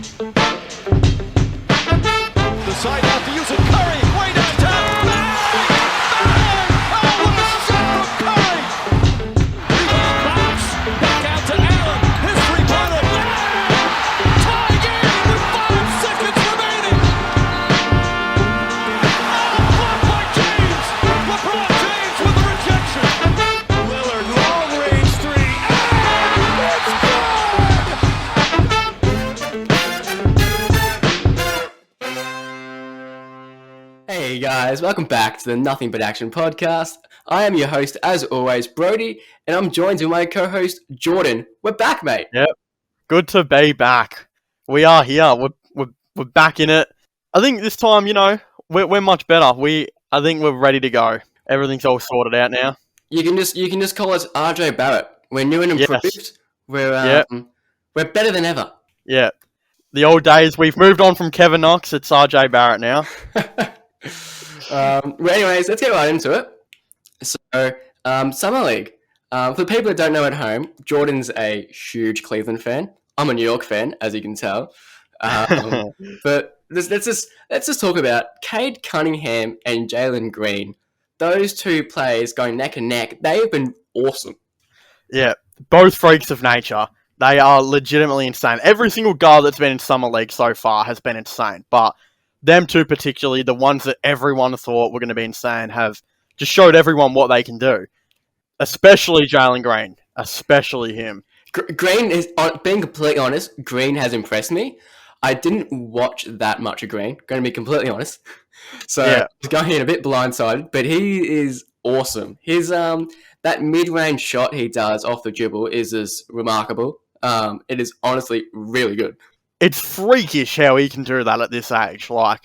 Decide not to use it. Curry, way downtown. Bang! Oh, what a shot from Curry! Rebound bounce. Back out to Allen. His three-pointer. Bang! Tie game with 5 seconds remaining. Oh, blocked by James. LeBron James with the rejection. Lillard, long-range three. And it's Hey guys, welcome back to the Nothing But Action podcast. I am your host, as always, Brodie, and I'm joined with my co-host, Jordan. We're back, mate. Yep. Good to be back. We are here. We're back in it. I think this time, we're much better. I think we're ready to go. Everything's all sorted out now. You can just call us RJ Barrett. We're new and improved. Yes. We're better than ever. Yeah. The old days. We've moved on from Kevin Knox. It's RJ Barrett now. Well, anyways, let's get right into it. So, Summer League. For the people that don't know at home, Jordan's a huge Cleveland fan. I'm a New York fan, as you can tell. But let's just talk about Cade Cunningham and Jaylen Green. Those two players going neck and neck. They have been awesome. Yeah. Both freaks of nature. They are legitimately insane. Every single guard that's been in Summer League so far has been insane. But them two particularly, the ones that everyone thought were going to be insane, have just showed everyone what they can do. Especially Jaylen Green. Especially him. Green is, being completely honest, Green has impressed me. I didn't watch that much of Green, going to be completely honest. So I was going in a bit blindsided, but he is awesome. His that mid-range shot he does off the dribble is as remarkable. It is honestly really good. It's freakish how he can do that at this age. Like,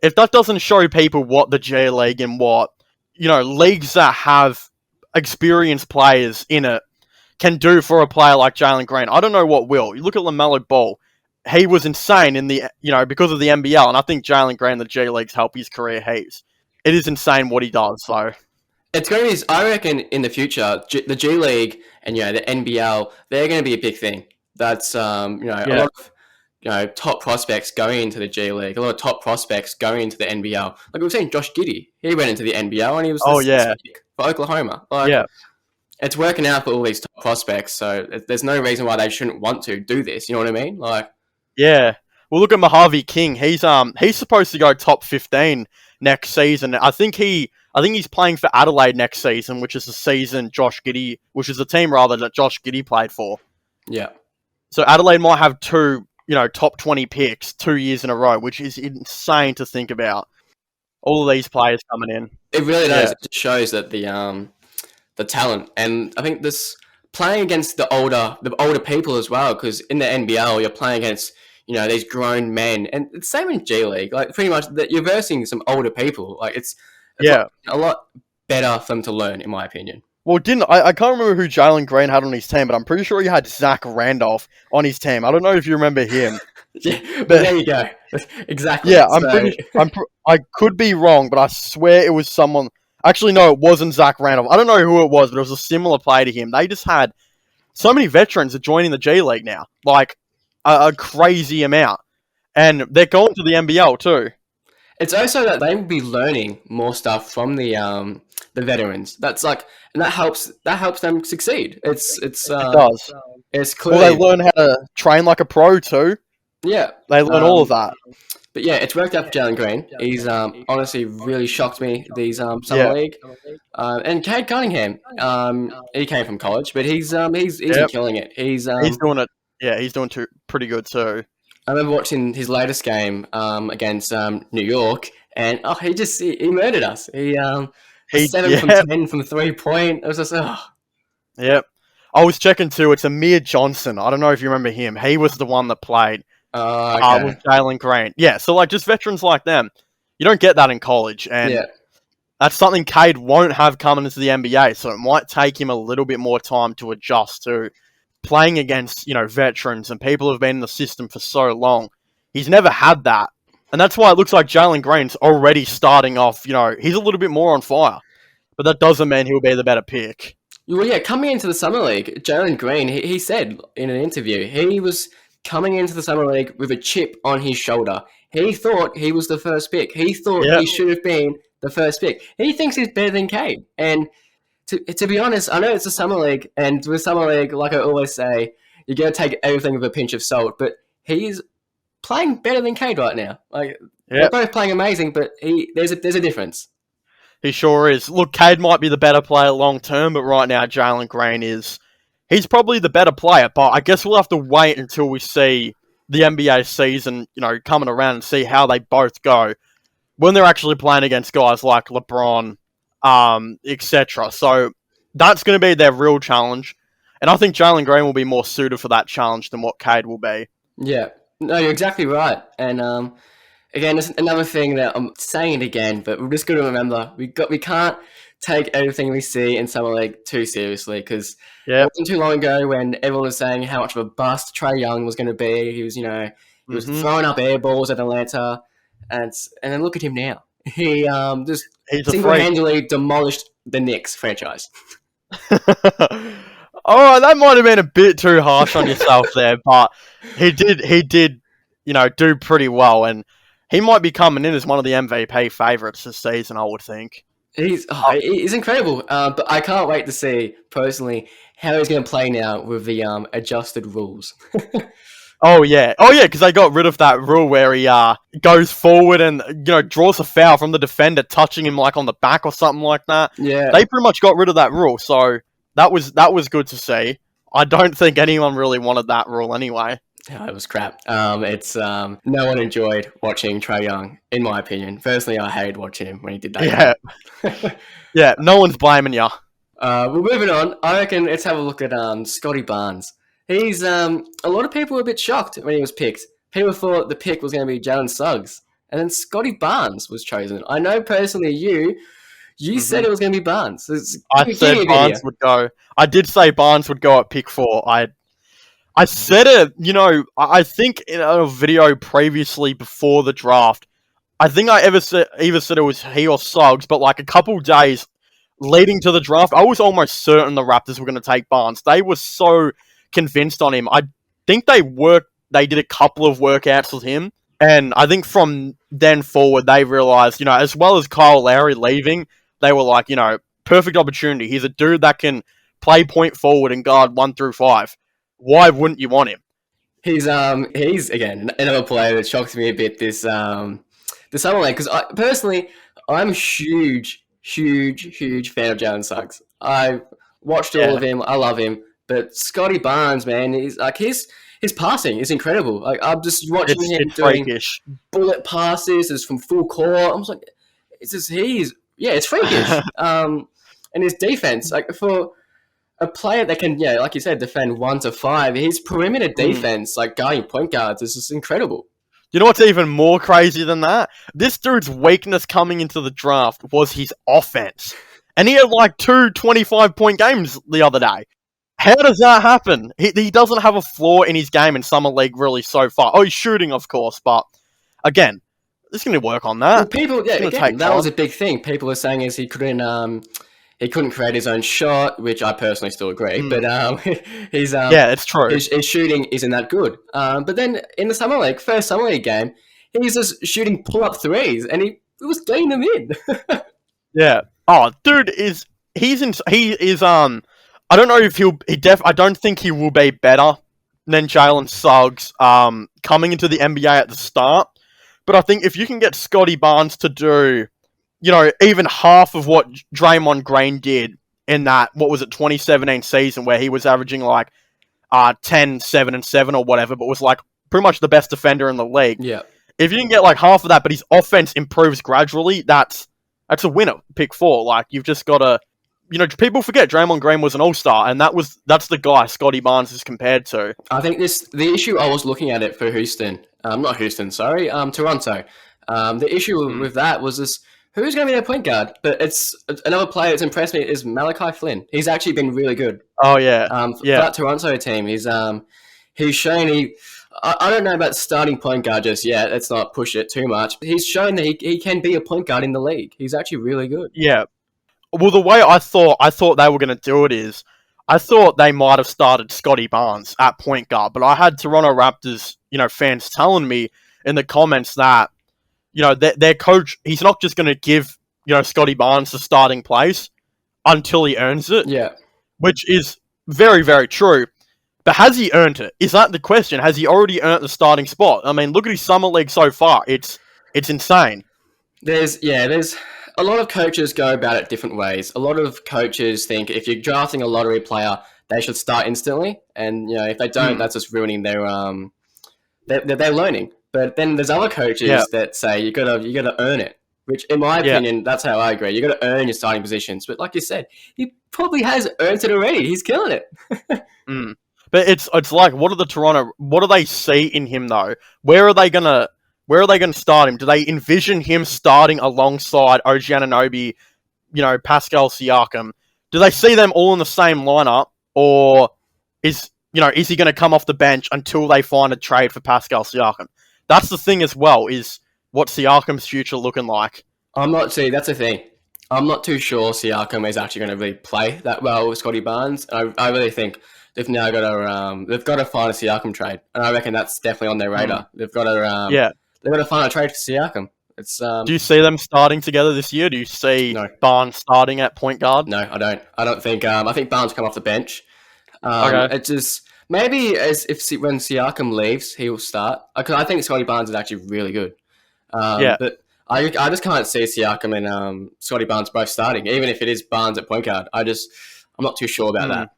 if that doesn't show people what the G League and what, leagues that have experienced players in it can do for a player like Jaylen Green, I don't know what will. You look at LaMelo Ball. He was insane in the, because of the NBL, and I think Jaylen Green, the G League's helped his career heaps. It is insane what he does, so. It's going to be, I reckon, in the future, the G League and, the NBL, they're going to be a big thing. That's, a lot of, top prospects going into the G League, a lot of top prospects going into the NBL. Like we've seen Josh Giddey, he went into the NBL and he was pick for Oklahoma. It's working out for all these top prospects, so there's no reason why they shouldn't want to do this. You know what I mean? Yeah. Well, look at Mojave King. He's supposed to go top 15 next season. I think he's playing for Adelaide next season, which is the team that Josh Giddey played for. Yeah. So Adelaide might have two, top 20 picks 2 years in a row, which is insane to think about. All of these players coming in. It really does. Yeah. It just shows that the talent, and I think this playing against the older people as well, because in the NBL you're playing against these grown men, and it's the same in G League. Like pretty much that you're versing some older people. Like it's a lot better for them to learn, in my opinion. Well, I can't remember who Jaylen Green had on his team, but I'm pretty sure he had Zach Randolph on his team. I don't know if you remember him. Yeah, but there you go. Exactly. Yeah, I could be wrong, but I swear it was someone. Actually, no, it wasn't Zach Randolph. I don't know who it was, but it was a similar player to him. They just had so many veterans are joining the G League now, like a crazy amount, and they're going to the NBL too. It's also that they will be learning more stuff from the veterans. That's and that helps them succeed. It does. It's clear. Well, they learn how to train like a pro too. Yeah, they learn all of that. But yeah, it's worked out for Jaylen Green. He's honestly really shocked me these summer league. And Cade Cunningham, he came from college, but he's been killing it. He's doing it. Yeah, he's doing pretty good too. I remember watching his latest game against New York, and he murdered us. He 7 from 10 from 3-point. It was just Yep. I was checking too. It's Amir Johnson. I don't know if you remember him. He was the one that played with Jaylen Green. Yeah, so just veterans like them, you don't get that in college, and that's something Cade won't have coming into the NBA. So it might take him a little bit more time to adjust to playing against veterans and people who've been in the system for so long. He's never had that. And that's why it looks like Jaylen Green's already starting off, he's a little bit more on fire. But that doesn't mean he'll be the better pick. Well, yeah, coming into the Summer League, Jaylen Green, he said in an interview, he was coming into the Summer League with a chip on his shoulder. He thought he was the first pick. He thought he should have been the first pick. He thinks he's better than Cade. And to be honest, I know it's a Summer League, and with Summer League, like I always say, you got to take everything with a pinch of salt, but he's playing better than Cade right now. Like, they're both playing amazing, but there's a difference. He sure is. Look, Cade might be the better player long term, but right now Jaylen Green he's probably the better player, but I guess we'll have to wait until we see the NBA season, coming around and see how they both go when they're actually playing against guys like LeBron, etc. So that's going to be their real challenge. And I think Jaylen Green will be more suited for that challenge than what Cade will be. Yeah. No, you're exactly right. And again, there's another thing that I'm saying it again, but we're just going to remember we can't take everything we see in Summer League too seriously, because it wasn't too long ago when everyone was saying how much of a bust Trae Young was going to be. He was, he was throwing up air balls at Atlanta, and then look at him now. He just single-handedly demolished the Knicks franchise. All right, that might have been a bit too harsh on yourself there, but he did, do pretty well, and he might be coming in as one of the MVP favourites this season, I would think. He's incredible, but I can't wait to see, personally, how he's going to play now with the adjusted rules. Oh yeah, because they got rid of that rule where he goes forward and draws a foul from the defender, touching him like on the back or something like that. Yeah, they pretty much got rid of that rule, so that was good to see. I don't think anyone really wanted that rule anyway. Oh, it was crap. It's no one enjoyed watching Trae Young, in my opinion. Personally, I hated watching him when he did that. Yeah, yeah. No one's blaming you. Well, moving on. I reckon let's have a look at Scotty Barnes. He's a lot of people were a bit shocked when he was picked. People thought the pick was going to be Jalen Suggs, and then Scotty Barnes was chosen. I know personally you said it was going to be Barnes. I said Barnes would go. I did say Barnes would go at pick 4. I said it, I think in a video previously before the draft, I think I either said it was he or Suggs, but like a couple days leading to the draft, I was almost certain the Raptors were going to take Barnes. They were so convinced on him. I think they did a couple of workouts with him, and I think from then forward they realized, as well as Kyle Lowry leaving, they were like, perfect opportunity. He's a dude that can play point forward and guard 1 through 5. Why wouldn't you want him? He's again another player that shocks me a bit this summer league, because I'm a huge fan of Jalen Suggs. I watched all of him. I love him. But Scotty Barnes, man, he's like his passing is incredible. Like I'm just watching him doing freakish bullet passes, is from full court. I'm just like, it's freakish. And his defense, like for a player that can, like you said, defend 1 to 5, his perimeter defense, like guarding point guards, is just incredible. You know what's even more crazy than that? This dude's weakness coming into the draft was his offense. And he had like 2 25-point games the other day. How does that happen? He doesn't have a flaw in his game in Summer League really so far. Oh, he's shooting, of course, but again, it's going to work on that. Well, that was a big thing. People are saying is he couldn't create his own shot, which I personally still agree. But he's it's true. His shooting isn't that good. But then in the first Summer League game, he's just shooting pull-up threes, and he was getting them in. Yeah. Oh, dude he is I don't know if I don't think he will be better than Jalen Suggs coming into the NBA at the start. But I think if you can get Scotty Barnes to do, even half of what Draymond Green did in that, 2017 season where he was averaging like 10, 7, and 7 or whatever, but was like pretty much the best defender in the league. Yeah. If you can get like half of that, but his offense improves gradually, that's a winner, pick 4. Like, you've just got to, people forget Draymond Green was an all-star, and that's the guy Scotty Barnes is compared to. I think the issue, I was looking at it for Toronto. The issue with that was this, who's going to be their point guard? But it's another player that's impressed me is Malachi Flynn. He's actually been really good. Oh, yeah. For that Toronto team, he's shown I don't know about starting point guard just yet. Let's not push it too much. But he's shown that he can be a point guard in the league. He's actually really good. Yeah. Well, the way I thought they were going to do it is, I thought they might have started Scotty Barnes at point guard, but I had Toronto Raptors, fans telling me in the comments that, their coach, he's not just going to give, Scotty Barnes the starting place until he earns it. Yeah. Which is very, very true. But has he earned it? Is that the question? Has he already earned the starting spot? I mean, look at his summer league so far. It's insane. There's a lot of coaches go about it different ways. A lot of coaches think if you're drafting a lottery player, they should start instantly, and if they don't, that's just ruining their they're learning. But then there's other coaches that say you gotta earn it. Which, in my opinion, that's how I agree. You got to earn your starting positions. But like you said, he probably has earned it already. He's killing it. But it's like, what do they see in him though? Where are they gonna start him? Do they envision him starting alongside OG Anunoby, Pascal Siakam? Do they see them all in the same lineup, or is he going to come off the bench until they find a trade for Pascal Siakam? That's the thing as well. Is what's Siakam's future looking like? That's the thing. I'm not too sure Siakam is actually going to really play that well with Scotty Barnes. I really think they've now got to find a Siakam trade, and I reckon that's definitely on their radar. They've got to they've got to find a trade for Siakam. Do you see them starting together this year? Do you see Barnes starting at point guard? No, I don't. I don't think. I think Barnes will come off the bench. Okay. It's just maybe when Siakam leaves, he will start. Because I think Scotty Barnes is actually really good. But I just can't see Siakam and Scotty Barnes both starting, even if it is Barnes at point guard. I'm not too sure about that.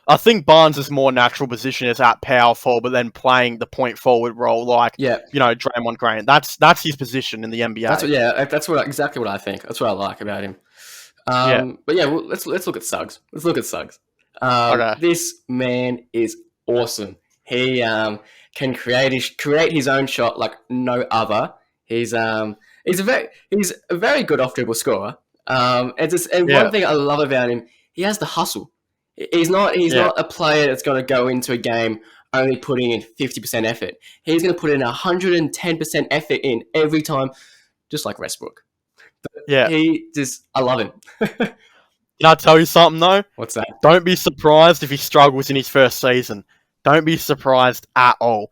I think Barnes' more natural position is at power forward, but then playing the point forward role, Draymond Green. That's his position in the NBA. That's exactly what I think. That's what I like about him. But let's look at Suggs. Okay. This man is awesome. He can create his own shot like no other. He's a very good off dribble scorer. One thing I love about him, he has the hustle. He's not a player that's going to go into a game only putting in 50% effort. He's going to put in 110% effort in every time, just like Westbrook. But I love him. Can I tell you something though? What's that? Don't be surprised if he struggles in his first season. Don't be surprised at all.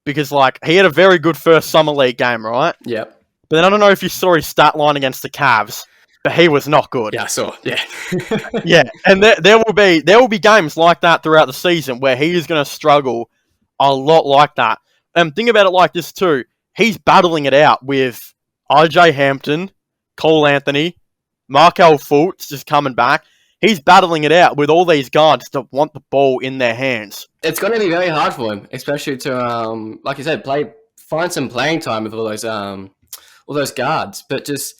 Because he had a very good first summer league game, right? Yep. But then I don't know if you saw his stat line against the Cavs, but he was not good. Yeah, I saw. Yeah. Yeah, and there will be games like that throughout the season where he is going to struggle a lot like that. And think about it like this too. He's battling it out with RJ Hampton, Cole Anthony, Markel Fultz is coming back. He's battling it out with all these guards that want the ball in their hands. It's going to be very hard for him, especially to, like you said, find some playing time with all those guards. But just,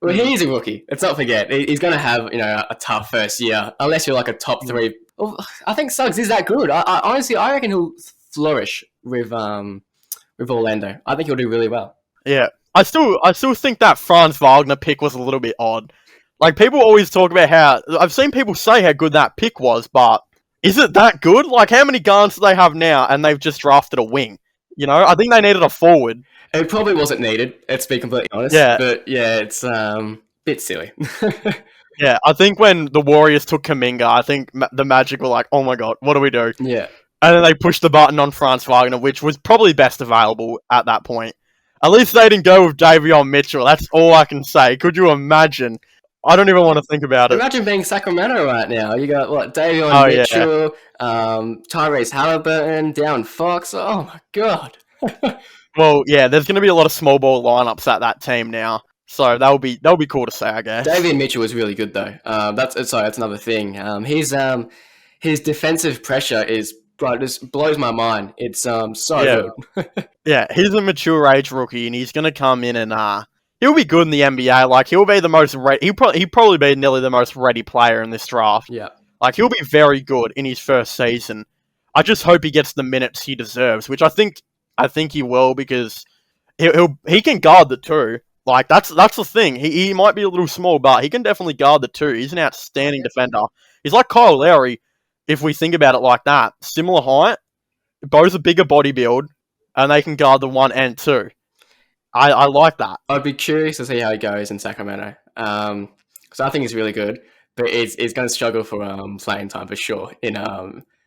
he's a rookie. Let's not forget, he's going to have a tough first year, unless you're like a top three. Well, I think Suggs is that good. Honestly, I reckon he'll flourish with Orlando. I think he'll do really well. Yeah, I still think that Franz Wagner pick was a little bit odd. People always talk about how... I've seen people say how good that pick was, but is it that good? How many guards do they have now, and they've just drafted a wing? I think they needed a forward. It probably wasn't needed, let's be completely honest. Yeah. But, it's a bit silly. Yeah, I think when the Warriors took Kuminga, I think the Magic were like, oh my god, what do we do? Yeah. And then they pushed the button on Franz Wagner, which was probably best available at that point. At least they didn't go with Davion Mitchell. That's all I can say. Could you imagine... I don't even want to think about it. Imagine being Sacramento right now. You got, Davion Mitchell, Tyrese Halliburton, De'Aaron Fox. Oh, my God. Well, yeah, there's going to be a lot of small ball lineups at that team now. So that'll be cool to say, I guess. Davion Mitchell was really good, though. That's another thing. His defensive pressure just blows my mind. It's so good. Yeah, he's a mature age rookie, and he's going to come in and... He'll be good in the NBA. He'll be the most ready. He'll probably be nearly the most ready player in this draft. Yeah. He'll be very good in his first season. I just hope he gets the minutes he deserves, which I think he will, because he can guard the two. That's the thing. He might be a little small, but he can definitely guard the two. He's an outstanding defender. He's like Kyle Lowry, if we think about it like that. Similar height, both a bigger body build, and they can guard the 1 and 2. I like that. I'd be curious to see how he goes in Sacramento. Because I think he's really good. but it's going to struggle for playing time for sure in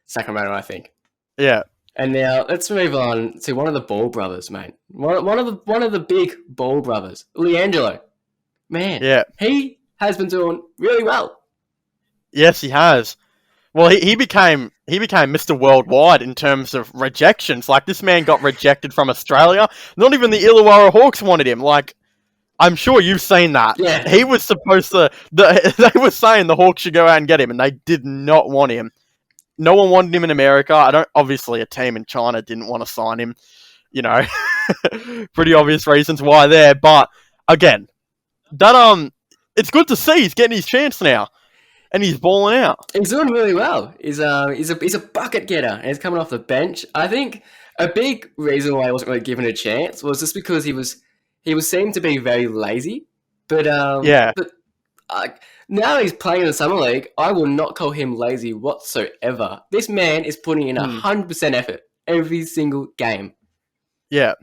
Sacramento, I think. Yeah. And now let's move on to one of the Ball brothers, mate. One of the big Ball brothers, Liangelo. Man, he has been doing really well. Yes, he has. Well, he became Mr. Worldwide in terms of rejections. Like, this man got rejected from Australia. Not even the Illawarra Hawks wanted him. Like, I'm sure you've seen that. Yeah. He was supposed to... They were saying the Hawks should go out and get him, and they did not want him. No one wanted him in America. Obviously, a team in China didn't want to sign him. You know, pretty obvious reasons why there. But, again, that it's good to see he's getting his chance now. And he's balling out. He's doing really well. He's a bucket getter, and he's coming off the bench. I think a big reason why he wasn't really given a chance was just because he was seemed to be very lazy. But now he's playing in the summer league. I will not call him lazy whatsoever. This man is putting in 100% effort every single game. Yeah.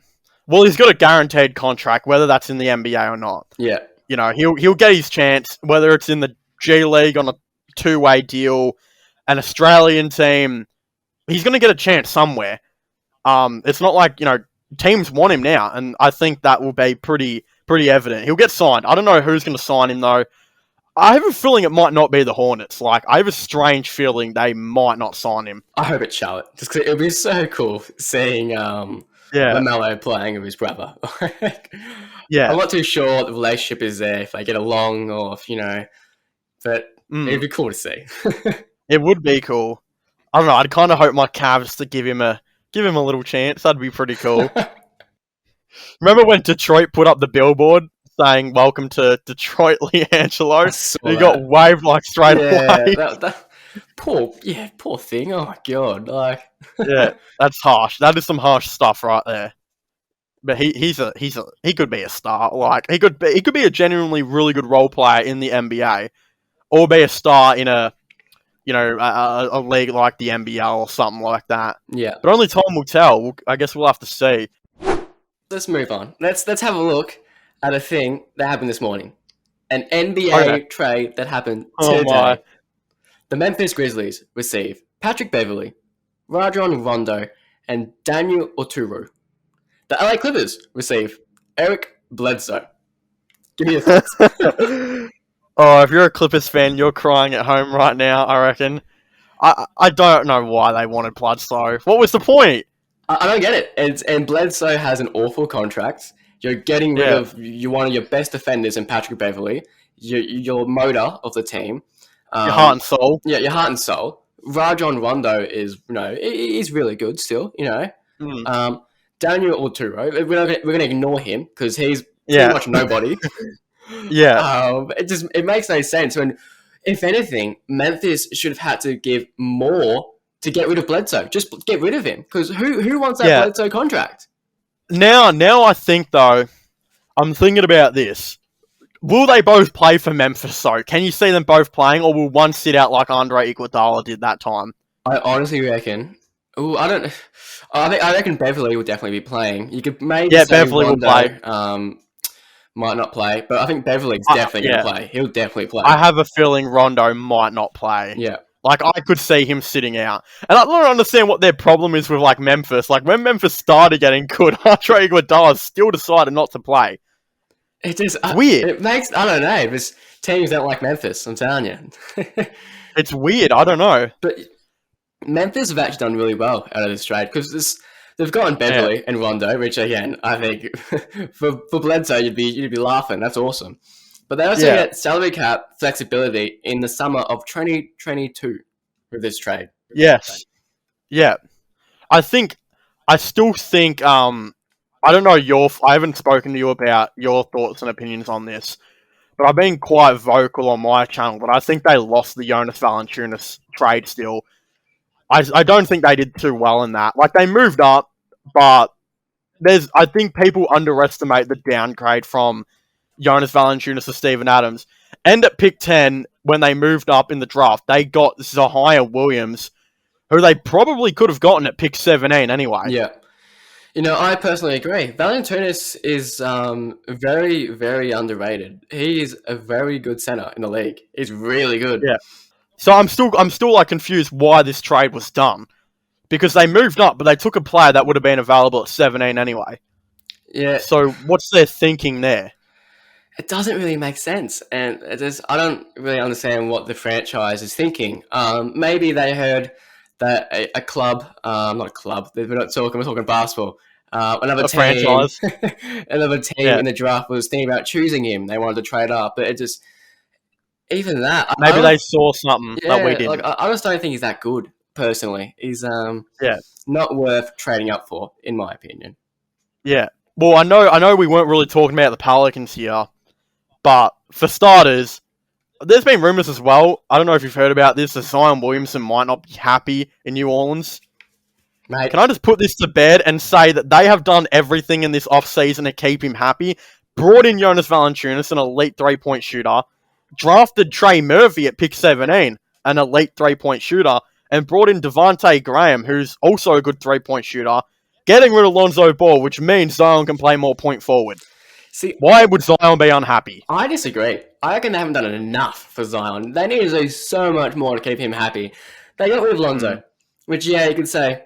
Well, he's got a guaranteed contract, whether that's in the NBA or not. Yeah. You know, he'll get his chance, whether it's in the G League on a two-way deal, an Australian team. He's going to get a chance somewhere. It's not like, you know, teams want him now, and I think that will be pretty evident. He'll get signed. I don't know who's going to sign him, though. I have a feeling it might not be the Hornets. Like, I have a strange feeling they might not sign him. I hope it's Charlotte. Just 'cause it would be so cool seeing LaMelo playing with his brother. I'm not too sure what the relationship is there, if they get along or if, you know, but it'd be cool to see. It would be cool. I don't know. I'd kind of hope my Cavs to give him a little chance. That'd be pretty cool. Remember when Detroit put up the billboard saying "Welcome to Detroit, Liangelo"? He got waved like straight away. Poor thing. Oh my god! Like, yeah, that's harsh. That is some harsh stuff right there. But he could be a star. Like, he could be a genuinely really good role player in the NBA. Or be a star in a league like the NBL or something like that. Yeah. But only time will tell. I guess we'll have to see. Let's move on. Let's have a look at a thing that happened this morning. An NBA trade that happened today. My. The Memphis Grizzlies receive Patrick Beverley, Rajon Rondo, and Daniel Oturu. The LA Clippers receive Eric Bledsoe. Give me your thoughts. Oh, if you're a Clippers fan, you're crying at home right now, I reckon. I don't know why they wanted Bledsoe. What was the point? I don't get it. And Bledsoe has an awful contract. You're getting rid of one of your best defenders in Patrick Beverley. Your motor of the team. Your heart and soul. Yeah, your heart and soul. Rajon Rondo is, he's really good still, Daniel Oturu, we're going to ignore him because he's pretty much nobody. It makes no sense. When, if anything, Memphis should have had to give more to get rid of Bledsoe. Just get rid of him, because who wants that Bledsoe contract? Now I think, though, I'm thinking about this. Will they both play for Memphis, though? Can you see them both playing, or will one sit out like Andre Iguodala did that time? I honestly reckon. I reckon Beverly will definitely be playing. You could maybe say Beverly Rondo, will play. Might not play, but I think Beverly's definitely going to play. He'll definitely play. I have a feeling Rondo might not play. Yeah. Like, I could see him sitting out. And I don't understand what their problem is with, like, Memphis. Like, when Memphis started getting good, Andre Iguodala still decided not to play. It is weird. It makes, I don't know, because teams don't like Memphis, I'm telling you. It's weird, I don't know. But Memphis have actually done really well out of this trade, because they've gotten Beverly and Rondo, which again, I think for Bledsoe you'd be laughing. That's awesome. But they also get salary cap flexibility in the summer of 2022 with this trade. Yes. Yeah. I still think I don't know I haven't spoken to you about your thoughts and opinions on this, but I've been quite vocal on my channel that I think they lost the Jonas Valanciunas trade still. I don't think they did too well in that. Like, they moved up, but I think people underestimate the downgrade from Jonas Valanciunas to Steven Adams. And at pick 10, when they moved up in the draft, they got Zaire Williams, who they probably could have gotten at pick 17 anyway. Yeah. I personally agree. Valanciunas is very, very underrated. He is a very good center in the league. He's really good. Yeah. So I'm still like confused why this trade was done. Because they moved up, but they took a player that would have been available at 17 anyway. Yeah. So what's their thinking there? It doesn't really make sense, and I don't really understand what the franchise is thinking. Maybe they heard that a club, not a club, we're talking basketball. Another team, franchise. another team in the draft was thinking about choosing him. They wanted to trade up, but it just, even that. Maybe they saw something that we didn't. Like, I just don't think he's that good, personally. He's not worth trading up for, in my opinion. Yeah. Well, I know we weren't really talking about the Pelicans here, but for starters, there's been rumors as well. I don't know if you've heard about this. That Zion Williamson might not be happy in New Orleans. Mate, can I just put this to bed and say that they have done everything in this offseason to keep him happy? Brought in Jonas Valanciunas, an elite three-point shooter. Drafted Trey Murphy at pick 17, an elite three-point shooter. And brought in Devontae Graham, who's also a good three-point shooter. Getting rid of Lonzo Ball, which means Zion can play more point forward. See, why would Zion be unhappy? I disagree. I reckon they haven't done enough for Zion. They need to do so much more to keep him happy. They got rid of Lonzo, which, you could say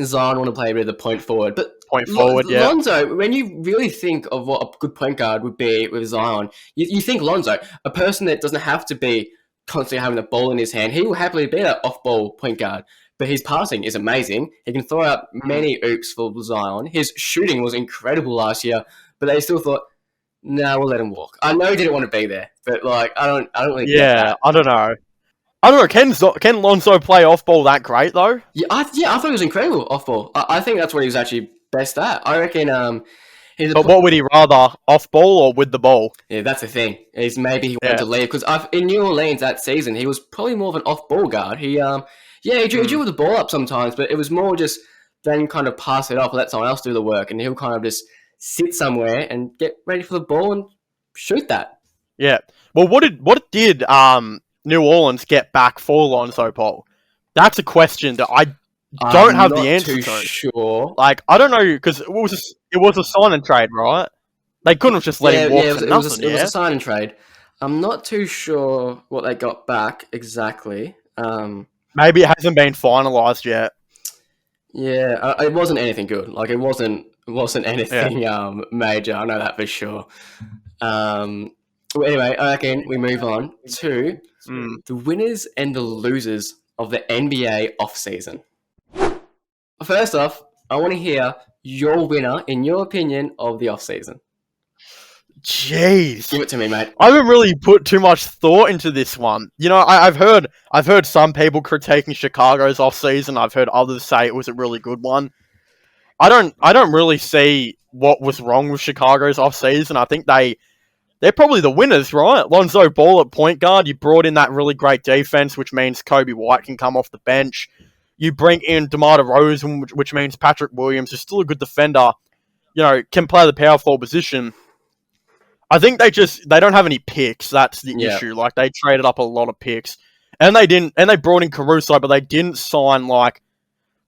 Zion want to play a bit of the point forward. But Lonzo, when you really think of what a good point guard would be with Zion, you think Lonzo, a person that doesn't have to be constantly having the ball in his hand. He will happily be that off-ball point guard. But his passing is amazing. He can throw out many oops for Zion. His shooting was incredible last year, but they still thought, no, we'll let him walk. I know he didn't want to be there, but I don't really get that. I don't know. Can Lonzo play off ball that great though? Yeah, I thought he was incredible off ball. I think that's what he was actually best at. I reckon. But what would he rather, off ball or with the ball? Yeah, that's the thing. Maybe he wanted to leave because in New Orleans that season he was probably more of an off ball guard. He drew the ball up sometimes, but it was more just then kind of pass it off, let someone else do the work, and he'll kind of just sit somewhere and get ready for the ball and shoot that. Yeah. Well, what did New Orleans get back for Lonzo Ball? That's a question that I don't have the answer to. Sure. Like, I don't know, because it was a sign and trade, right? They couldn't have just let him walk for nothing. It was a sign and trade. I'm not too sure what they got back exactly. Maybe it hasn't been finalised yet. Yeah, it wasn't anything good. Like, it wasn't anything major. I know that for sure. Well, anyway, I reckon we move on to the winners and the losers of the NBA offseason. First off, I want to hear your winner, in your opinion, of the offseason. Jeez. Give it to me, mate. I haven't really put too much thought into this one. You know, I've heard some people critiquing Chicago's offseason. I've heard others say it was a really good one. I don't really see what was wrong with Chicago's offseason. I think they're probably the winners, right? Lonzo Ball at point guard. You brought in that really great defense, which means Kobe White can come off the bench. You bring in DeMar DeRozan, which means Patrick Williams is still a good defender. You know, can play the power forward position. I think they don't have any picks. That's the issue. Like, they traded up a lot of picks, and they brought in Caruso, but they didn't sign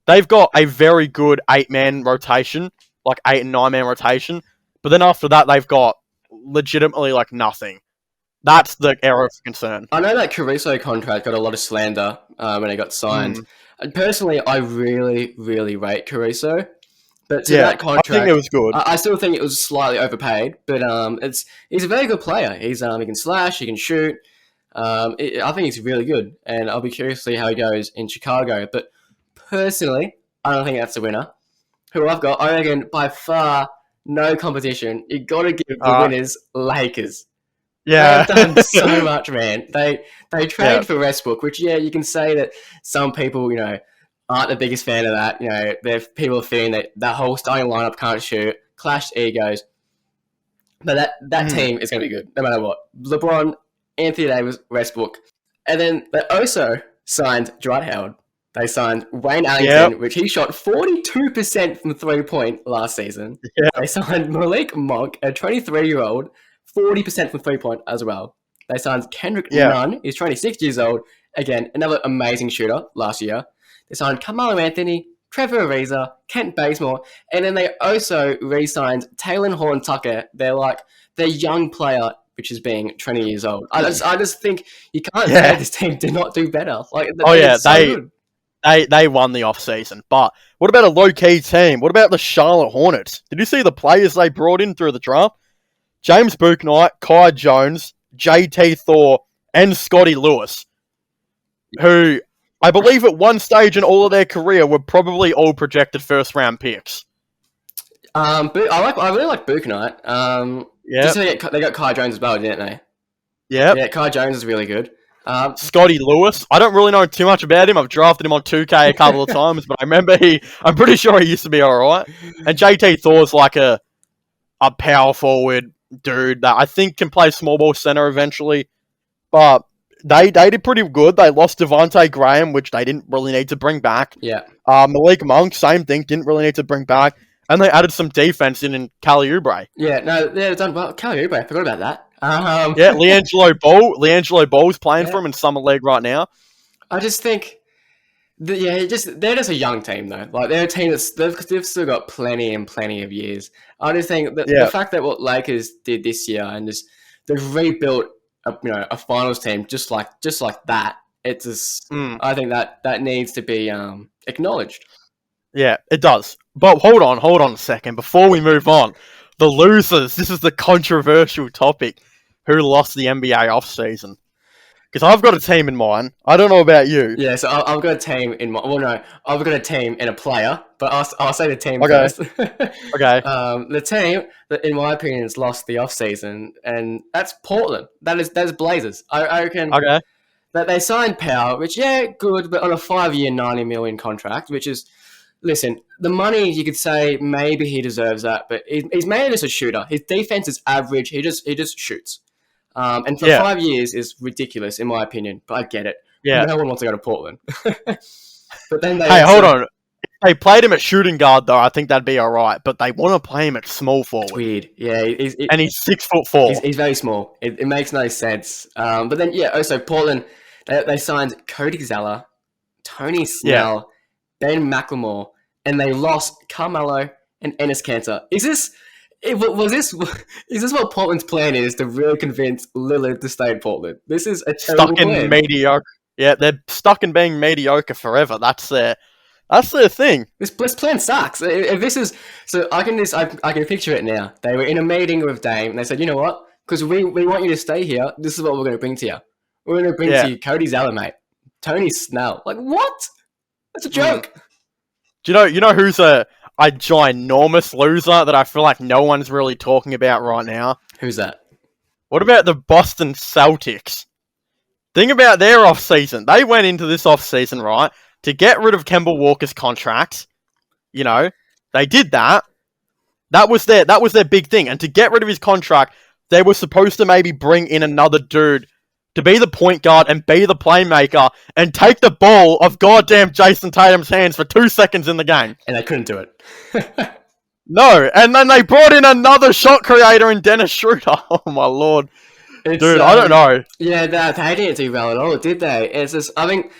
they've got a very good 8-man rotation, like 8 and 9-man rotation. But then after that, they've got legitimately nothing. That's the area of concern. I know that Caruso contract got a lot of slander when it got signed. And personally, I really, really rate Caruso. But that contract, I think it was good. I still think it was slightly overpaid, but he's a very good player. He can slash, he can shoot. I think he's really good, and I'll be curious to see how he goes in Chicago. But personally, I don't think that's the winner. Who I've got, I reckon, by far, no competition. You got to give the winners Lakers. Yeah, they've done so much, man. They traded for Westbrook, which you can say that some people aren't the biggest fan of that. There's people feeling that whole starting lineup can't shoot, clashed egos. But that team is going to be good, no matter what. LeBron, Anthony Davis, Westbrook. And then they also signed Dwight Howard. They signed Wayne Ellington, which he shot 42% from 3-point last season. Yep. They signed Malik Monk, a 23-year-old, 40% from 3-point as well. They signed Kendrick Nunn, he's 26 years old. Again, another amazing shooter last year. They signed Carmelo Anthony, Trevor Ariza, Kent Bazemore, and then they also re-signed Taylor Horn-Tucker. Their young player, which is being 20 years old. I just think you can't say this team did not do better. They won the offseason. But what about a low-key team? What about the Charlotte Hornets? Did you see the players they brought in through the draft? James Bouknight, Kai Jones, JT Thor, and Scotty Lewis, who I believe at one stage in all of their career were probably all projected first-round picks. I really like Bouknight. Just so they got Kai Jones as well, didn't they? Yeah, Kai Jones is really good. Scotty Lewis, I don't really know too much about him. I've drafted him on 2K a couple of times, but I remember I'm pretty sure he used to be alright. And JT Thor's like a power forward dude that I think can play small ball center eventually. But they did pretty good. They lost Devontae Graham, which they didn't really need to bring back. Yeah. Malik Monk, same thing, didn't really need to bring back. And they added some defense in Kelly Oubre. Yeah, no, they've done well. Kelly Oubre, I forgot about that. Liangelo Ball's playing for him in Summer League right now. I just think, they're just a young team though. Like they're a team they've still got plenty of years. I just think that the fact that what Lakers did this year and just they've rebuilt a finals team just like that. It's just I think that needs to be acknowledged. Yeah, it does. But hold on a second. Before we move on, the losers, this is the controversial topic. Who lost the NBA offseason? Because I've got a team in mind. I don't know about you. Yeah, so I've got a team in mind. Well, no, I've got a team and a player, but I'll say the team first. Okay. The team that, in my opinion, has lost the offseason, and that's Portland. That's Blazers. I reckon that they signed Powell, which, good, but on a 5-year, $90 million contract, which is... Listen, the money, you could say maybe he deserves that, but he's mainly just a shooter. His defense is average. He just shoots. And for 5 years is ridiculous, in my opinion, but I get it. Yeah. No one wants to go to Portland. But then hold on. If they played him at shooting guard, though, I think that'd be all right. But they want to play him at small forward. It's weird. Yeah. And he's 6'4". He's very small. It makes no sense. But then, also Portland, they signed Cody Zeller, Tony Snell, Ben McLemore, and they lost Carmelo and Enes Kanter. Is this what Portland's plan is to really convince Lillard to stay in Portland? This is a terrible plan. Mediocre. Yeah, they're stuck in being mediocre forever. That's their thing. This plan sucks. If this is so, I can picture it now. They were in a meeting with Dame, and they said, "You know what? Because we want you to stay here. This is what we're going to bring to you. We're going to bring to you Cody Zeller, mate, Tony Snell. Like what? That's a joke." Do you know who's a ginormous loser that I feel like no one's really talking about right now? Who's that? What about the Boston Celtics? Think about their offseason. They went into this offseason, right, to get rid of Kemba Walker's contract. They did that. That was their big thing. And to get rid of his contract, they were supposed to maybe bring in another dude to be the point guard and be the playmaker and take the ball off goddamn Jason Tatum's hands for 2 seconds in the game. And they couldn't do it. No, and then they brought in another shot creator in Dennis Schroeder. Oh my lord. Dude, I don't know. Yeah, they didn't do well at all, did they? It's just, I mean,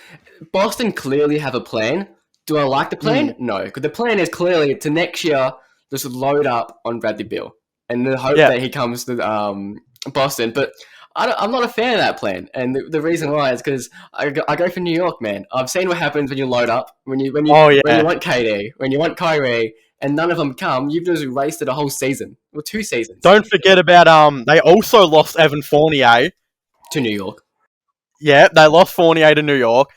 Boston clearly have a plan. Do I like the plan? No, because the plan is clearly to next year just load up on Bradley Beal and the hope that he comes to Boston. But I'm not a fan of that plan, and the reason why is because I go for New York, man. I've seen what happens when you load up, when you want KD, when you want Kyrie, and none of them come. You've just wasted a whole season or 2 seasons. Don't forget about they also lost Evan Fournier to New York. Yeah, they lost Fournier to New York.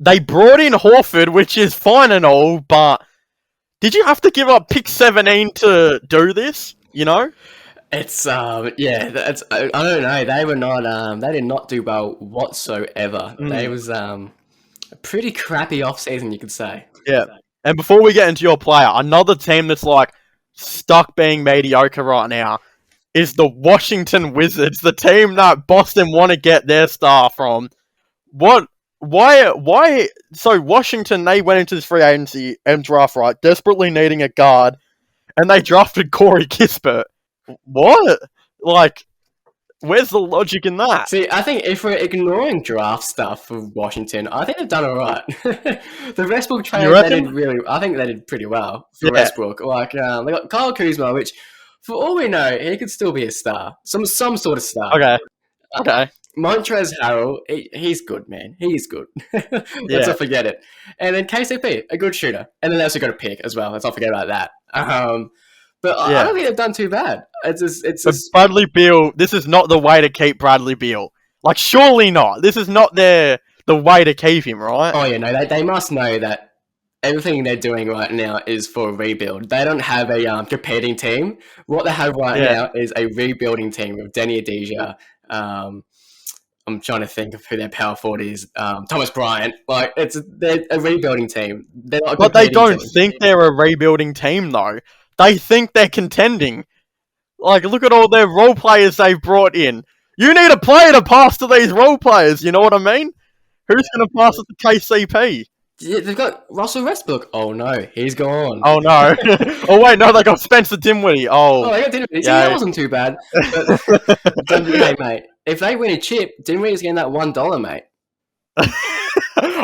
They brought in Horford, which is fine and all, but did you have to give up pick 17 to do this? It's that's I don't know. They were not they did not do well whatsoever. They was a pretty crappy offseason, you could say. Yeah. And before we get into your player, another team that's like stuck being mediocre right now is the Washington Wizards, the team that Boston want to get their star from. Why so Washington, they went into this free agency and draft, right, desperately needing a guard, and they drafted Corey Kispert. What? Like, Where's the logic in that? See, I think if we're ignoring draft stuff for Washington, I think they've done all right. The Westbrook trade, I think they did pretty well for Westbrook. Like, they got Kyle Kuzma, which, for all we know, he could still be a star, some sort of star. Okay. Montrezl Harrell, he's good, man. He's good. Let's not forget it. And then KCP, a good shooter, and then they also got a pick as well. Let's not forget about that. But I don't think they've done too bad. It's Bradley Beal, this is not the way to keep Bradley Beal. Like, surely not. This is not the way to keep him, right? Oh, yeah, no, they must know that everything they're doing right now is for a rebuild. They don't have a competing team. What they have right now is a rebuilding team with Denny Adija. I'm trying to think of who their power forward is. Thomas Bryant. Like, they're a rebuilding team. They're not but they don't think they're a rebuilding team, though. They think they're contending. Like, look at all their role players they've brought in. You need a player to pass to these role players, you know what I mean? Who's going to pass it to KCP? Yeah, they've got Russell Westbrook. Oh, no, he's gone. Oh, no. Oh, wait, no, they got Spencer Dinwiddie. Oh, they got Dinwiddie. Yeah. That wasn't too bad. But, hey, mate, if they win a chip, Dinwiddie's getting that $1, mate.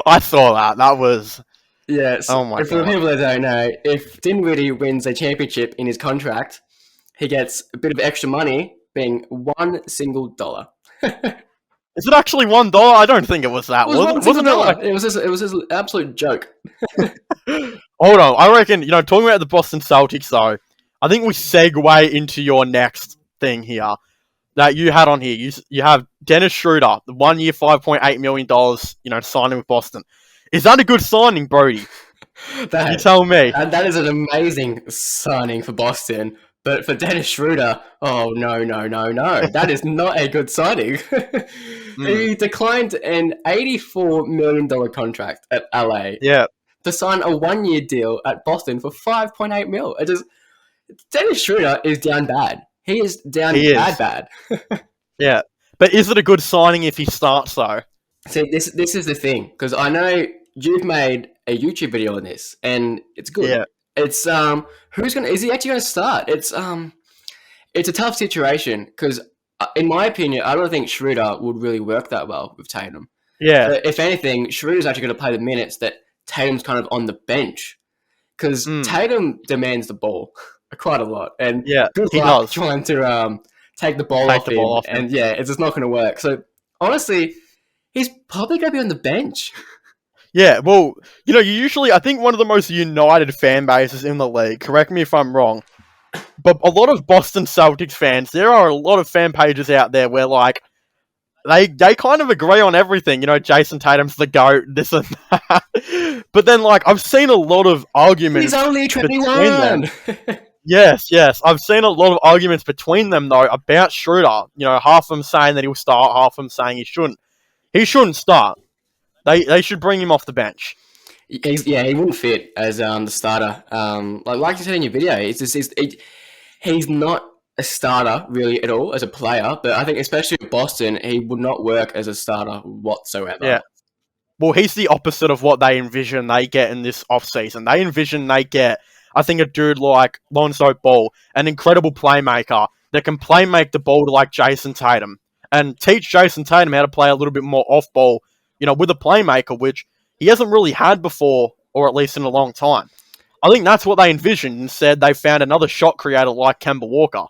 I saw that. That was... Yes. Oh my God. For the people that don't know, if Dinwiddie wins a championship in his contract, he gets a bit of extra money, being $1 single. Is it actually $1? I don't think it was that. Wasn't it? Like... It was just an absolute joke. Hold on. I reckon, talking about the Boston Celtics, though, I think we segue into your next thing here that you had on here. You have Dennis Schroeder, the 1 year, $5.8 million, signing with Boston. Is that a good signing, Brodie? You tell me. That is an amazing signing for Boston. But for Dennis Schroeder, oh, no. That is not a good signing. He declined an $84 million contract at LA to sign a 1 year deal at Boston for $5.8 million. Dennis Schroeder is down bad. He is down bad. Yeah. But is it a good signing if he starts, though? See, this is the thing, because I know you've made a YouTube video on this, and it's good. Yeah. It's is he actually going to start? It's a tough situation because, in my opinion, I don't think Schroeder would really work that well with Tatum. Yeah. But if anything, Schroeder's actually going to play the minutes that Tatum's kind of on the bench, because Tatum demands the ball quite a lot, and good luck trying to take the ball off him. And it's just not going to work. So honestly, he's probably going to be on the bench. Yeah, well, I think one of the most united fan bases in the league, correct me if I'm wrong, but a lot of Boston Celtics fans, there are a lot of fan pages out there where, like, they kind of agree on everything. Jason Tatum's the GOAT, this and that. But then, like, I've seen a lot of arguments. He's only 21! Between them. Yes. I've seen a lot of arguments between them, though, about Schroeder. Half of them saying that he'll start, half of them saying he shouldn't. He shouldn't start. They should bring him off the bench. He wouldn't fit as the starter. Like you said in your video, he's not a starter really at all as a player. But I think especially with Boston, he would not work as a starter whatsoever. Yeah. Well, he's the opposite of what they envision they get in this offseason. They envision they get, I think, a dude like Lonzo Ball, an incredible playmaker that can playmake the ball to like Jason Tatum and teach Jason Tatum how to play a little bit more off ball. With a playmaker, which he hasn't really had before, or at least in a long time. I think that's what they envisioned. Instead, they found another shot creator like Kemba Walker.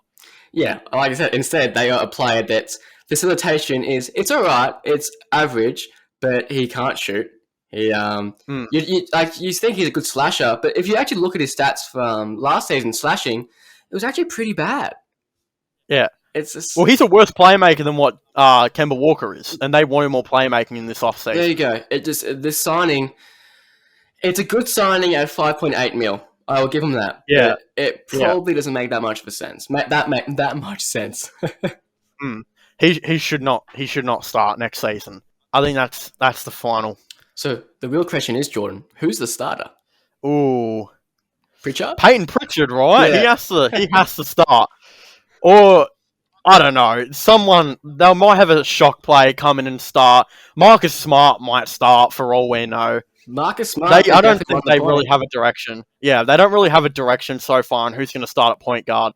Yeah, like I said, instead they got a player that's facilitation it's all right, it's average, but he can't shoot. He you think he's a good slasher, but if you actually look at his stats from last season slashing, it was actually pretty bad. Yeah. Well, he's a worse playmaker than what Kemba Walker is, and they wanted more playmaking in this offseason. There you go. This signing, it's a good signing at $5.8 million. I will give him that. Yeah, but it probably doesn't make that much of a sense. That much sense. He should not start next season. I think that's the final. So the real question is, Jordan, who's the starter? Ooh, Pritchard. Peyton Pritchard, right? Yeah. He has to start, or. I don't know. They might have a shock play come in and start. Marcus Smart might start for all we know. Marcus Smart. I don't think they really have a direction. Yeah, they don't really have a direction so far on who's going to start at point guard.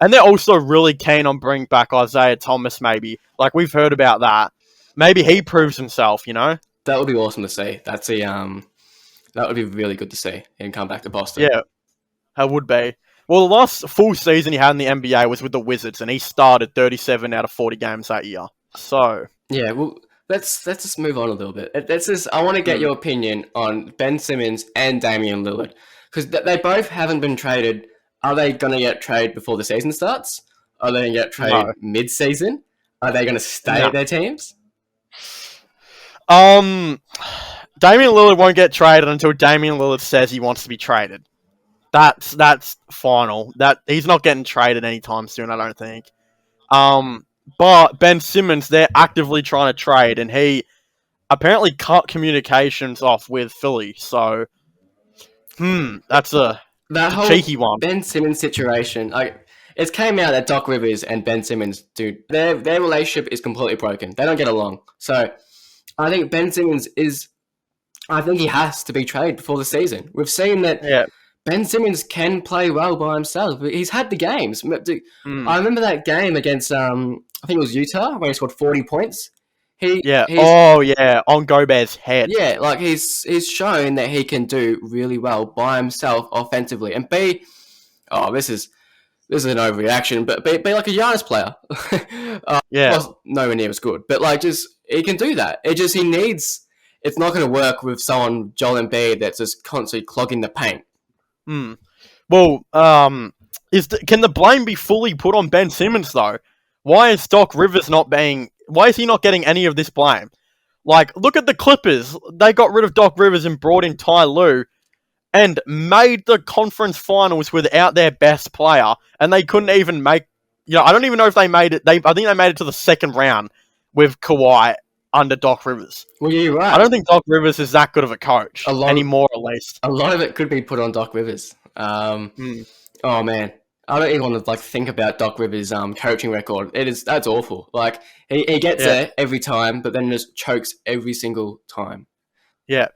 And they're also really keen on bringing back Isaiah Thomas, maybe. Like, we've heard about that. Maybe he proves himself, you know? That would be awesome to see. That would be really good to see him come back to Boston. Yeah, that would be. Well, the last full season he had in the NBA was with the Wizards, and he started 37 out of 40 games that year. So... Yeah, well, let's just move on a little bit. I want to get your opinion on Ben Simmons and Damian Lillard. Because they both haven't been traded. Are they going to get traded before the season starts? Are they going to get traded mid-season? Are they going to stay at their teams? Damian Lillard won't get traded until Damian Lillard says he wants to be traded. That's final. That he's not getting traded anytime soon, I don't think. But Ben Simmons, they're actively trying to trade, and he apparently cut communications off with Philly. So, that's a cheeky one. Ben Simmons situation, it came out that Doc Rivers and Ben Simmons, dude, their relationship is completely broken. They don't get along. So, I think Ben Simmons I think he has to be traded before the season. We've seen that Ben Simmons can play well by himself. He's had the games. I remember that game against, I think it was Utah, where he scored 40 points. On Gobert's head. Yeah, like he's shown that he can do really well by himself offensively. And this is an overreaction, but be like a Giannis player. Well, nowhere near as good, but he can do that. It's not going to work with someone, Joel Embiid, that's just constantly clogging the paint. Well, can the blame be fully put on Ben Simmons though? Why is Doc Rivers why is he not getting any of this blame? Like, look at the Clippers. They got rid of Doc Rivers and brought in Ty Lue and made the conference finals without their best player, and they couldn't even make, I don't even know if they made it. I think they made it to the second round with Kawhi under Doc Rivers. Well, you're right. I don't think Doc Rivers is that good of a coach anymore, at least. A lot of it could be put on Doc Rivers. Oh man, I don't even want to think about Doc Rivers' coaching record. That's awful. Like he gets there every time, but then just chokes every single time. Yeah.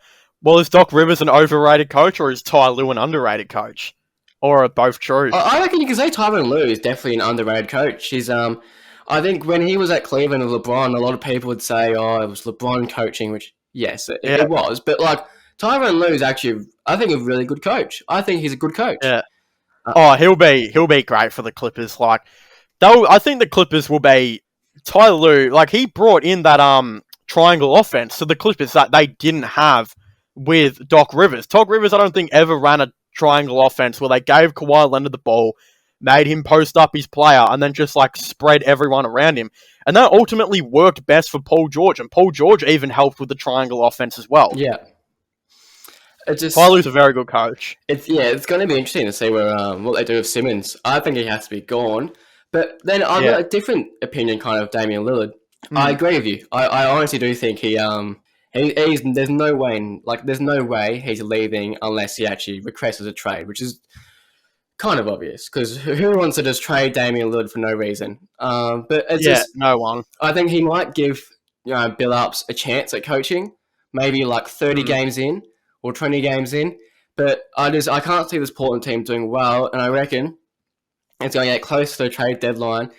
Well, is Doc Rivers an overrated coach, or is Ty Lue an underrated coach, or are both true? I reckon you can say Tyronn Lue is definitely an underrated coach. He's I think when he was at Cleveland with LeBron, a lot of people would say, "Oh, it was LeBron coaching," which yes, it was. But Tyronn Lue is actually, I think, a really good coach. I think he's a good coach. Yeah. He'll be great for the Clippers. I think the Clippers will be Ty Lue. He brought in that triangle offense to the Clippers that they didn't have with Doc Rivers. Doc Rivers, I don't think, ever ran a triangle offense where they gave Kawhi Leonard the ball, made him post up his player, and then just spread everyone around him. And that ultimately worked best for Paul George, and Paul George even helped with the triangle offense as well. Yeah. Ty Lue's a very good coach. It's going to be interesting to see what they do with Simmons. I think he has to be gone. But then I've got a different opinion kind of Damian Lillard. I agree with you. I honestly do think there's no way he's leaving unless he actually requests a trade, which is kind of obvious because who wants to just trade Damian Lillard for no reason? But it's no one. I think he might give Billups a chance at coaching, maybe 30 games in or 20 games in. But I can't see this Portland team doing well, and I reckon it's going to get close to the trade deadline.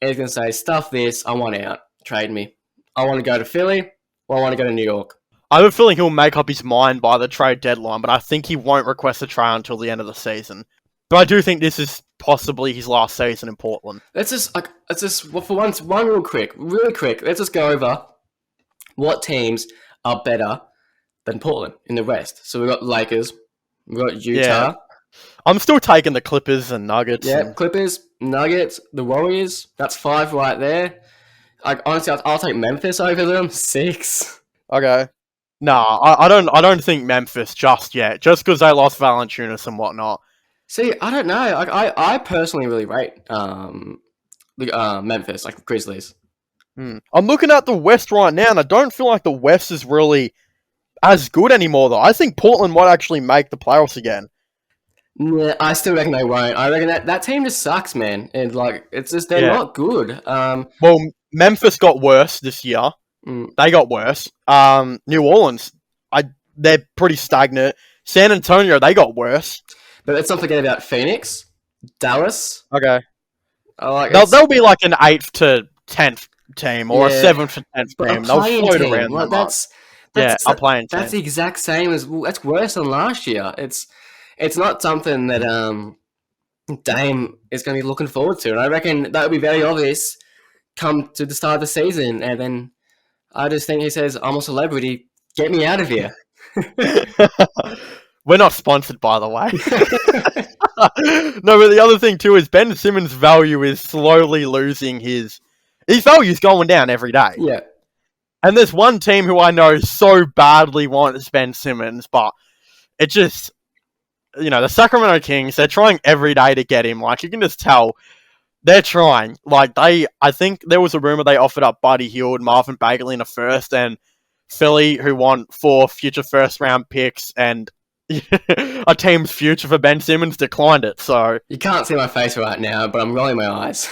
And he's going to say, "Stuff this! I want out. Trade me. I want to go to Philly, or I want to go to New York." I have a feeling he'll make up his mind by the trade deadline, but I think he won't request a trade until the end of the season. But I do think this is possibly his last season in Portland. Let's just for once, really quick. Let's just go over what teams are better than Portland in the West. So we've got Lakers, we've got Utah. Yeah. I'm still taking the Clippers and Nuggets. Yeah, Clippers, Nuggets, the Warriors. That's 5 right there. Honestly, I'll take Memphis over them. 6. Okay. Nah, I don't think Memphis just yet. Just because they lost Valanciunas and whatnot. See, I don't know. I personally really rate Memphis, the Grizzlies. I'm looking at the West right now, and I don't feel like the West is really as good anymore, though. I think Portland might actually make the playoffs again. Yeah, I still reckon they won't. I reckon that team just sucks, man. And it's just they're not good. Well, Memphis got worse this year. They got worse. New Orleans, they're pretty stagnant. San Antonio, they got worse. But let's not forget about Phoenix, Dallas. Okay. They'll be like an 8th to 10th team or a 7th to 10th team. They'll float team. around. Like, that's a playing team. That's the exact same as that's worse than last year. It's not something that Dame is going to be looking forward to, and I reckon that would be very obvious come to the start of the season, and then I just think he says, "I'm a celebrity. Get me out of here." We're not sponsored, by the way. No, but the other thing too is Ben Simmons' value is slowly losing his value is going down every day. Yeah. And there's one team who I know so badly wants Ben Simmons, but it just, the Sacramento Kings, they're trying every day to get him. Like, you can just tell they're trying. Like, I think there was a rumor they offered up Buddy Hield, Marvin Bagley in a first, and Philly, who want 4 future first-round picks, and a team's future for Ben Simmons declined it. So you can't see my face right now, but I'm rolling my eyes.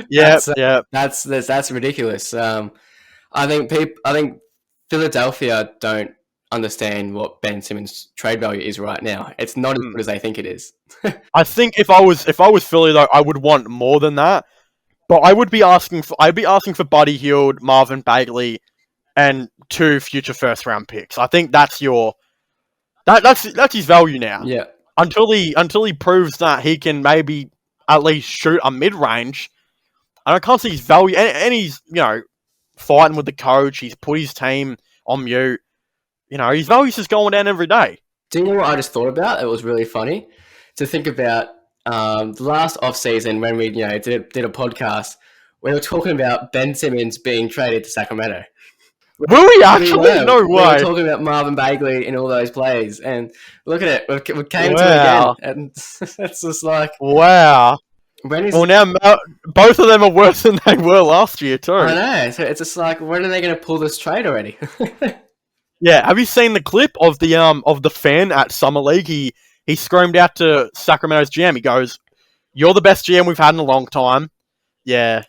That's ridiculous. I think Philadelphia don't understand what Ben Simmons' trade value is right now. It's not as good as they think it is. I think if I was Philly though, I would want more than that. But I'd be asking for Buddy Hield, Marvin Bagley, and 2 future first round picks. I think that's that's his value now. Yeah. Until he proves that he can maybe at least shoot a mid range, and I can't see his value. And he's fighting with the coach. He's put his team on mute. His value's just going down every day. Do you know what I just thought about? It was really funny to think about the last offseason when we did a podcast. We were talking about Ben Simmons being traded to Sacramento. Were we actually? No way. We were talking about Marvin Bagley and all those plays, and look at it. We came to it again, and it's just like wow. Now both of them are worse than they were last year too. I know. So it's just like, when are they going to pull this trade already? Yeah. Have you seen the clip of the fan at Summer League? He screamed out to Sacramento's GM. He goes, "You're the best GM we've had in a long time." Yeah.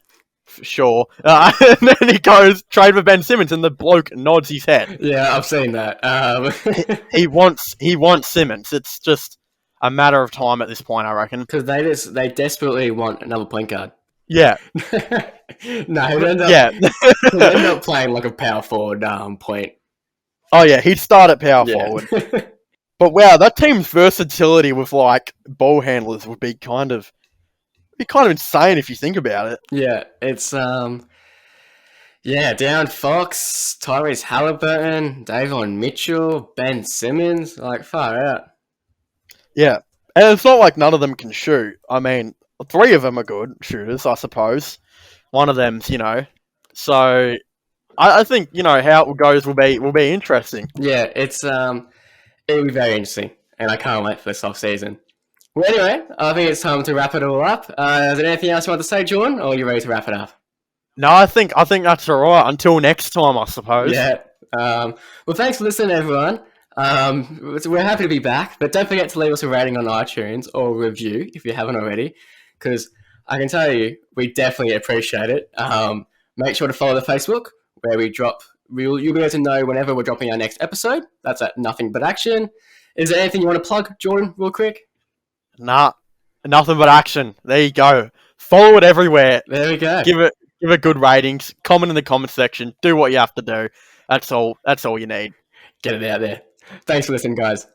Sure. And then he goes, "Trade for Ben Simmons," and the bloke nods his head. Yeah, I've seen that. He wants Simmons. It's just a matter of time at this point, I reckon. Because they desperately want another point guard. Yeah. No, he'd end up playing like a power forward point. Oh yeah, he'd start at power forward. But wow, that team's versatility with like ball handlers would be kind of insane if you think about it. Yeah, it's De'Aaron Fox, Tyrese Halliburton, Davon Mitchell, Ben Simmons, like far out. Yeah, and it's not like none of them can shoot. I mean, 3 of them are good shooters, I suppose. One of them's, So I think how it goes will be interesting. Yeah, it'll be very interesting, and I can't wait for this off season. Well, anyway, I think it's time to wrap it all up. Is there anything else you want to say, Jordan, or are you ready to wrap it up? No, I think that's all right. Until next time, I suppose. Yeah. Well, thanks for listening, everyone. We're happy to be back, but don't forget to leave us a rating on iTunes or a review if you haven't already, because I can tell you, we definitely appreciate it. Make sure to follow the Facebook, where we drop. You'll be able to know whenever we're dropping our next episode. That's at Nothing But Action. Is there anything you want to plug, Jordan, real quick? Nah, Nothing But Action. There you go. Follow it everywhere. There we go. Give it good ratings. Comment in the comment section. Do what you have to do. That's all you need. Get it out there. Thanks for listening, guys.